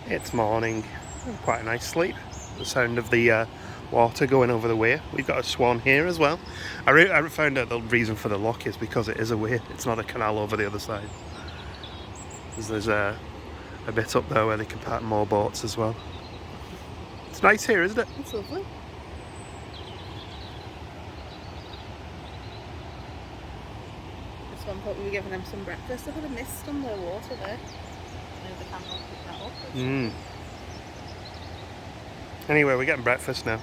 It's morning. Quite a nice sleep. The sound of the water going over the weir. We've got a swan here as well. I found out the reason for the lock is because it is a weir. It's not a canal over the other side. There's a bit up there where they can park more boats as well. It's nice here, isn't it? It's lovely. This one thought we were giving them some breakfast. Look at the mist on the water there. Maybe the camera will pick that up. Anyway, we're getting breakfast now.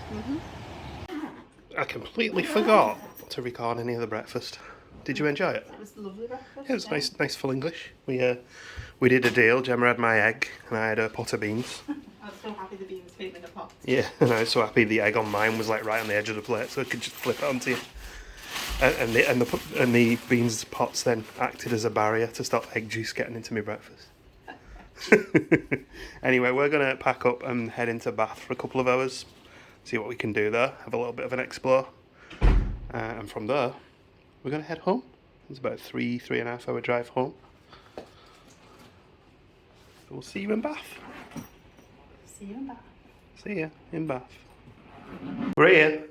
I completely forgot to record any of the breakfast. Did you enjoy it? It was a lovely breakfast. It was nice full English. We did a deal. Gemma had my egg and I had a pot of beans. I was so happy the beans came in a pot. Yeah, and I was so happy the egg on mine was like right on the edge of the plate, so I could just flip it onto you. And the beans pots then acted as a barrier to stop egg juice getting into my breakfast. Anyway, we're gonna pack up and head into Bath for a couple of hours, see what we can do there, have a little bit of an explore, and from there we're gonna head home. It's about a 3.5 hour drive home. So we'll see you in Bath. See you in Bath. See ya in Bath. We're here.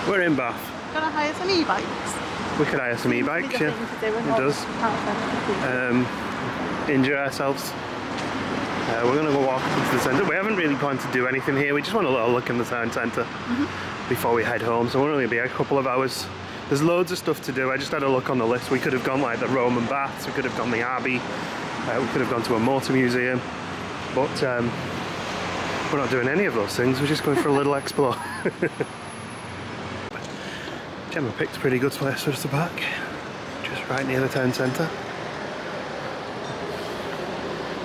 We're in Bath. Gonna hire some e-bikes. We could hire some e-bikes, yeah. It does. Injure ourselves. We're going to go walk into the centre. We haven't really planned to do anything here. We just want a little look in the town centre before we head home. So we'll only be a couple of hours. There's loads of stuff to do. I just had a look on the list. We could have gone like the Roman baths. We could have gone the Abbey. We could have gone to a motor museum. But we're not doing any of those things. We're just going for a little explore. Gemma picked a pretty good place for us to park, just right near the town centre.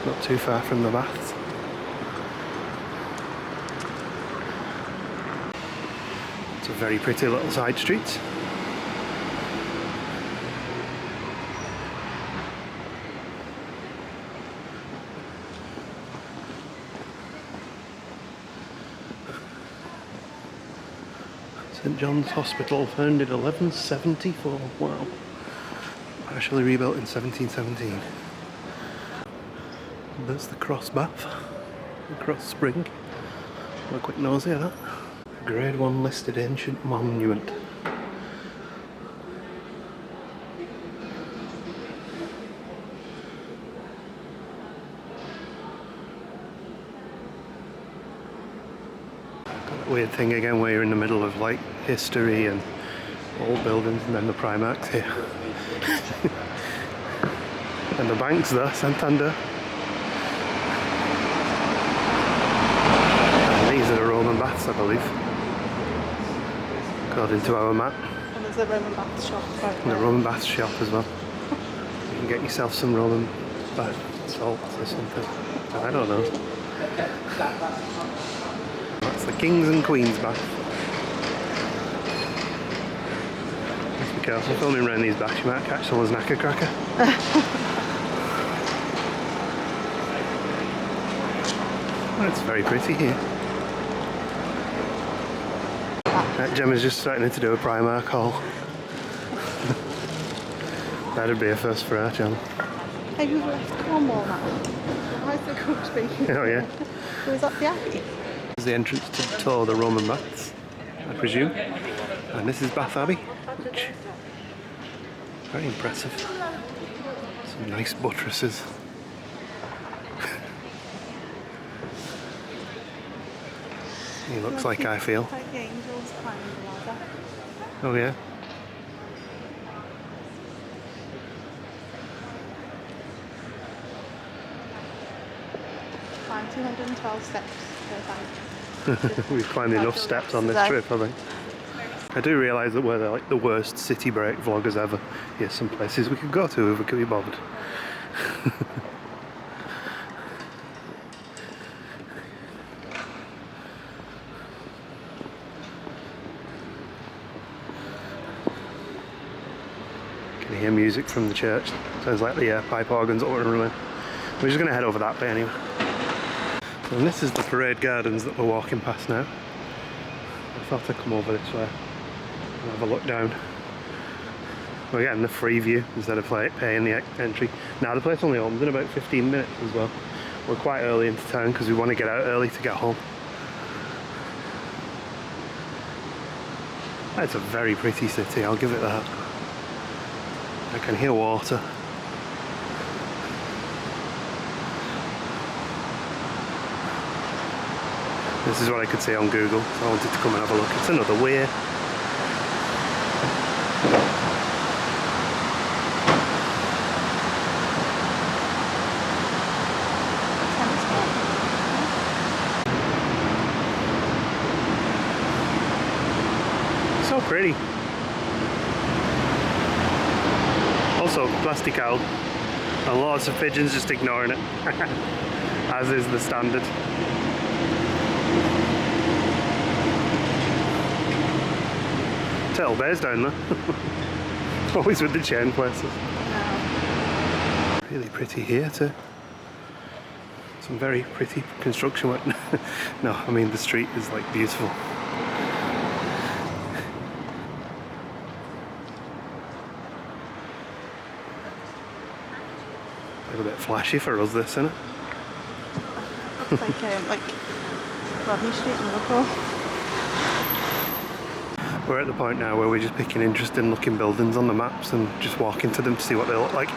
Not too far from the baths. It's a very pretty little side street. St John's Hospital, founded 1174. Wow. Partially rebuilt in 1717. There's the cross bath, the cross spring. Have a quick nosy at that. Grade 1 listed ancient monument. Weird thing again where you're in the middle of like history and old buildings and then the Primark's here. And the bank's there, Santander. And these are the Roman baths, I believe. According to our map. And there's a Roman bath shop right And a Roman bath shop as well. You can get yourself some Roman bath salts or something. I don't know. That's the Kings and Queens bath. Let's be careful filming around these baths, you might catch someone's knacker cracker. Oh, it's very pretty here. Gemma's just starting to do a Primark haul. That'd be a first for her, Gemma. Hey, we've left Cornwall now. How's the country? Oh yeah. So is that the Abbey? This is the entrance to tour the Roman baths, I presume. And this is Bath Abbey, which very impressive. Some nice buttresses. He looks like I feel. Like the angels climbing the ladder. Oh yeah. Climb 212 steps per time. We've climbed enough steps on this trip, I think. I do realise that we're like the worst city break vloggers ever. Here's some places we could go to if we could be bothered. Can hear music from the church. Sounds like the pipe organs that were running. We're just going to head over that way anyway. And this is the parade gardens that we're walking past now. I thought I'd come over this way and have a look down. We're getting the free view instead of paying the entry. Now the place only opens in about 15 minutes as well. We're quite early into town because we want to get out early to get home. It's a very pretty city, I'll give it that. I can hear water. This is what I could see on Google, so I wanted to come and have a look. It's another weir. So pretty. Also plastic owl and lots of pigeons just ignoring it, as is the standard. Turtle bears down there. Always with the chain places. Really pretty here too. Some very pretty construction work. No, I mean the street is like beautiful. A bit flashy for us, this, isn't it? It's like Rodney Street in Liverpool. We're at the point now where we're just picking interesting looking buildings on the maps and just walking to them to see what they look like.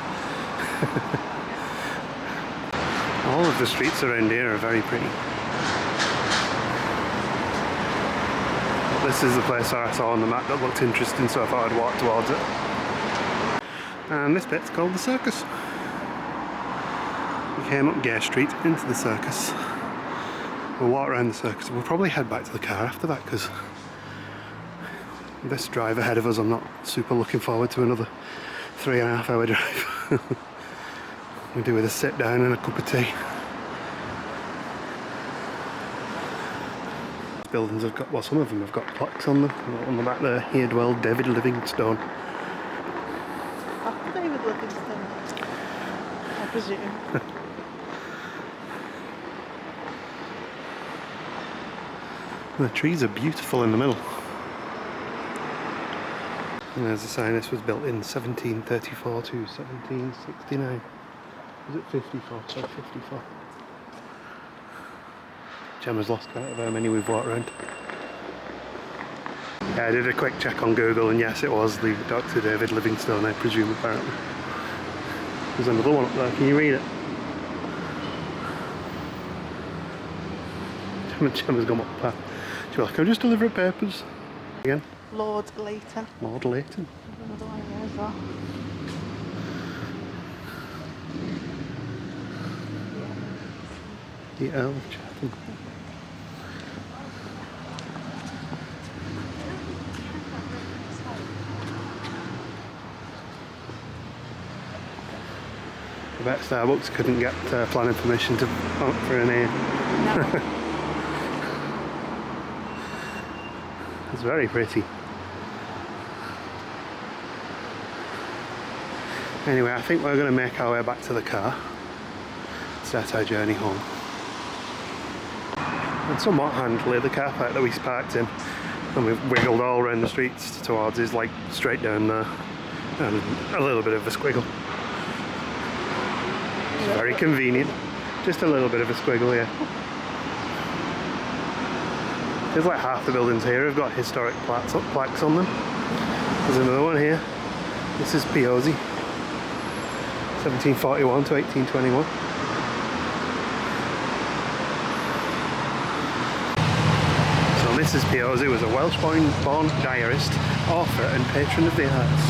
All of the streets around here are very pretty. This is the place I saw on the map that looked interesting, so I thought I'd walk towards it. And this bit's called the Circus. We came up Gay Street into the circus. We'll walk around the circus. We'll probably head back to the car after that because this drive ahead of us, I'm not super looking forward to another 3.5 hour drive. We do with a sit down and a cup of tea. Buildings have got, well, some of them have got plaques on them. On the back there, here dwelled David Livingstone. Oh, David Livingstone, I presume. The trees are beautiful in the middle. And there's a sign, this was built in 1734 to 1769. Was it 54? So 54. Gemma's lost count of how many we've walked around. Yeah, I did a quick check on Google and yes, it was the Dr. David Livingstone, I presume, apparently. There's another one up there, can you read it? Gemma's gone up there. She's like, I'll just deliver papers. Again? Lord Leighton. Lord Leighton. There's another one there as well. The Earl of Chatham. I bet Starbucks couldn't get planning permission to for a name. No. It's very pretty. Anyway, I think we're going to make our way back to the car. Start our journey home. And somewhat handily, the car park that we parked in, and we've wiggled all around the streets towards, is like straight down there, and a little bit of a squiggle. It's very convenient. Just a little bit of a squiggle, yeah. There's like half the buildings here have got historic plaques on them. There's another one here. This is Piozzi, 1741 to 1821. So Mrs. Piozzi was a Welsh-born diarist, author and patron of the arts.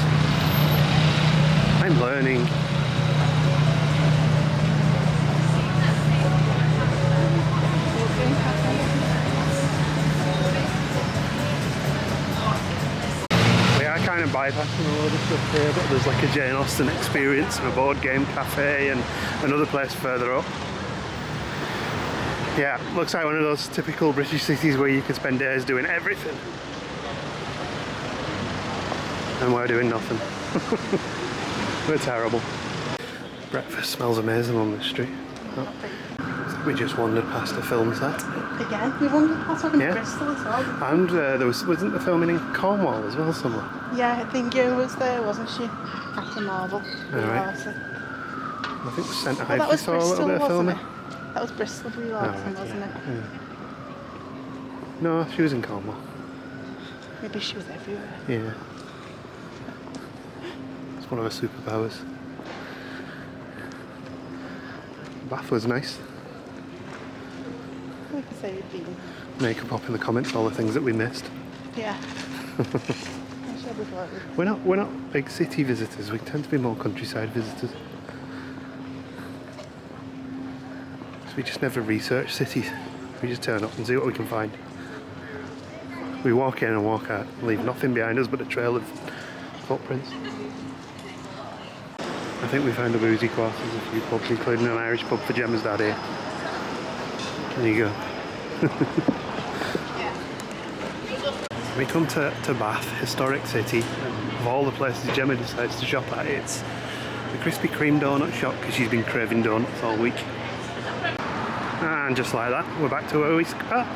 I'm learning. Kind of bypassing a load of stuff here, but there's like a Jane Austen experience and a board game cafe and another place further up. Yeah, looks like one of those typical British cities where you can spend days doing everything. And we're doing nothing. We're terrible. Breakfast smells amazing on this street. Oh. We just wandered past a film set. Again, we wandered past one in Yeah. Bristol as well. And wasn't the filming in Cornwall as well somewhere? Yeah, I think you was there, wasn't she? Captain Marvel. Alright. I think I think we sent that was saw a little Bristol, bit of wasn't filming. it? That was Bristol Blue Larson, wasn't it? Yeah. No, she was in Cornwall. Maybe she was everywhere. Yeah. It's one of her superpowers. Bath was nice. We could say we'd been. Make a pop in the comments all the things that we missed. Yeah. Actually, We're not big city visitors. We tend to be more countryside visitors. So we just never research cities. We just turn up and see what we can find. We walk in and walk out, leave nothing behind us but a trail of footprints. I think we found a boozy quarters, a few pubs, including an Irish pub for Gemma's dad here. There you go. We come to Bath, historic city. Of all the places Gemma decides to shop at, it's the Krispy Kreme donut shop because she's been craving donuts all week. And just like that, we're back to where we start,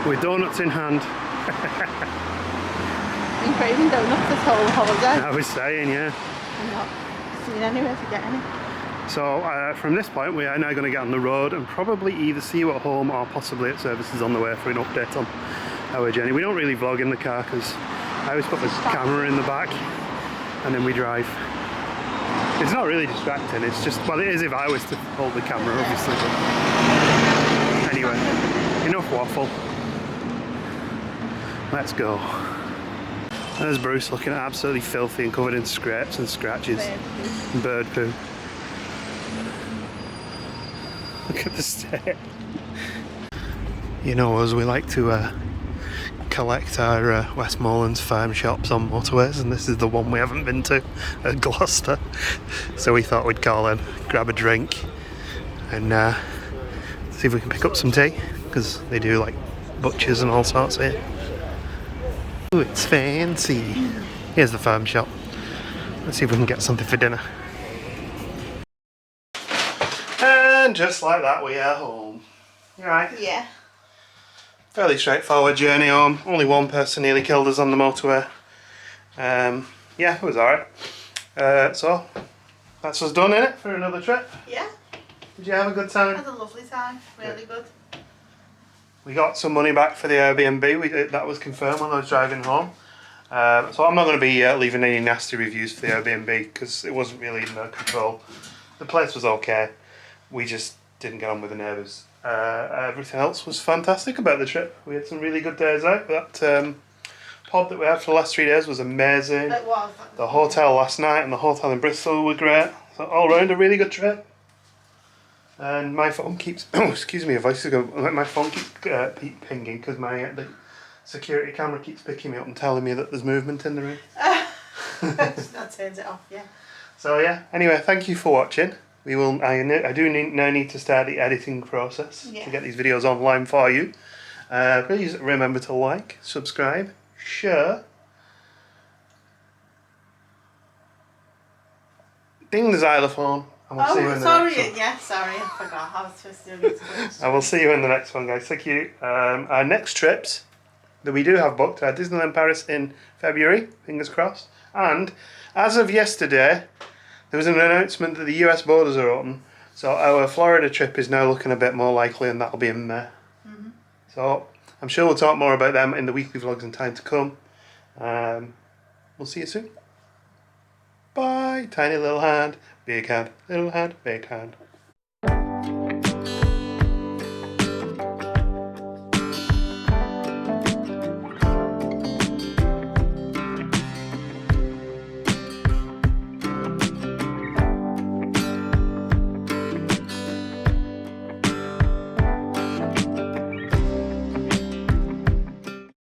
with donuts in hand. been craving donuts this whole holiday. I was saying, yeah. I'm not seeing anywhere to get any. So from this point, we are now going to get on the road and probably either see you at home or possibly at services on the way for an update on our journey. We don't really vlog in the car because I always put the camera in the back and then we drive. It's not really distracting, it's just, well, it is if I was to hold the camera, obviously. But anyway, enough waffle. Let's go. There's Bruce looking absolutely filthy and covered in scrapes and scratches. And bird poo. Look at the state. You know us, we like to collect our Westmoreland's farm shops on motorways, and this is the one we haven't been to at Gloucester. So we thought we'd call in, grab a drink, and see if we can pick up some tea, because they do like butchers and all sorts here. Ooh, it's fancy. Here's the farm shop. Let's see if we can get something for dinner. And just like that, we are home. You right? Yeah. Fairly straightforward journey home. Only one person nearly killed us on the motorway. Yeah, it was alright. So, that's us done, innit, for another trip? Yeah. Did you have a good time? I had a lovely time. Really good. We got some money back for the Airbnb. That was confirmed when I was driving home. So I'm not going to be leaving any nasty reviews for the Airbnb because it wasn't really in their control. The place was okay. We just didn't get on with the neighbours. Everything else was fantastic about the trip. We had some really good days out. That pod that we had for the last 3 days was amazing. It was. The hotel last night and the hotel in Bristol were great. So all round a really good trip. And my phone keeps, oh excuse me, a voice is going, my phone keeps pinging because my the security camera keeps picking me up and telling me that there's movement in the room. That turns it off, yeah. So yeah, anyway, thank you for watching. We will. I do now need to start the editing process to get these videos online for you. Please remember to like, subscribe, share, ding the xylophone. And we'll see you in the next one. Yeah, sorry, I forgot. I was supposed to do it. I will see you in the next one, guys. Thank you. Our next trips that we do have booked are Disneyland Paris in February, fingers crossed. And as of yesterday, there was an announcement that the US borders are open. So our Florida trip is now looking a bit more likely, and that'll be in May. So I'm sure we'll talk more about them in the weekly vlogs in time to come. We'll see you soon. Bye. Tiny little hand, big hand, little hand, big hand.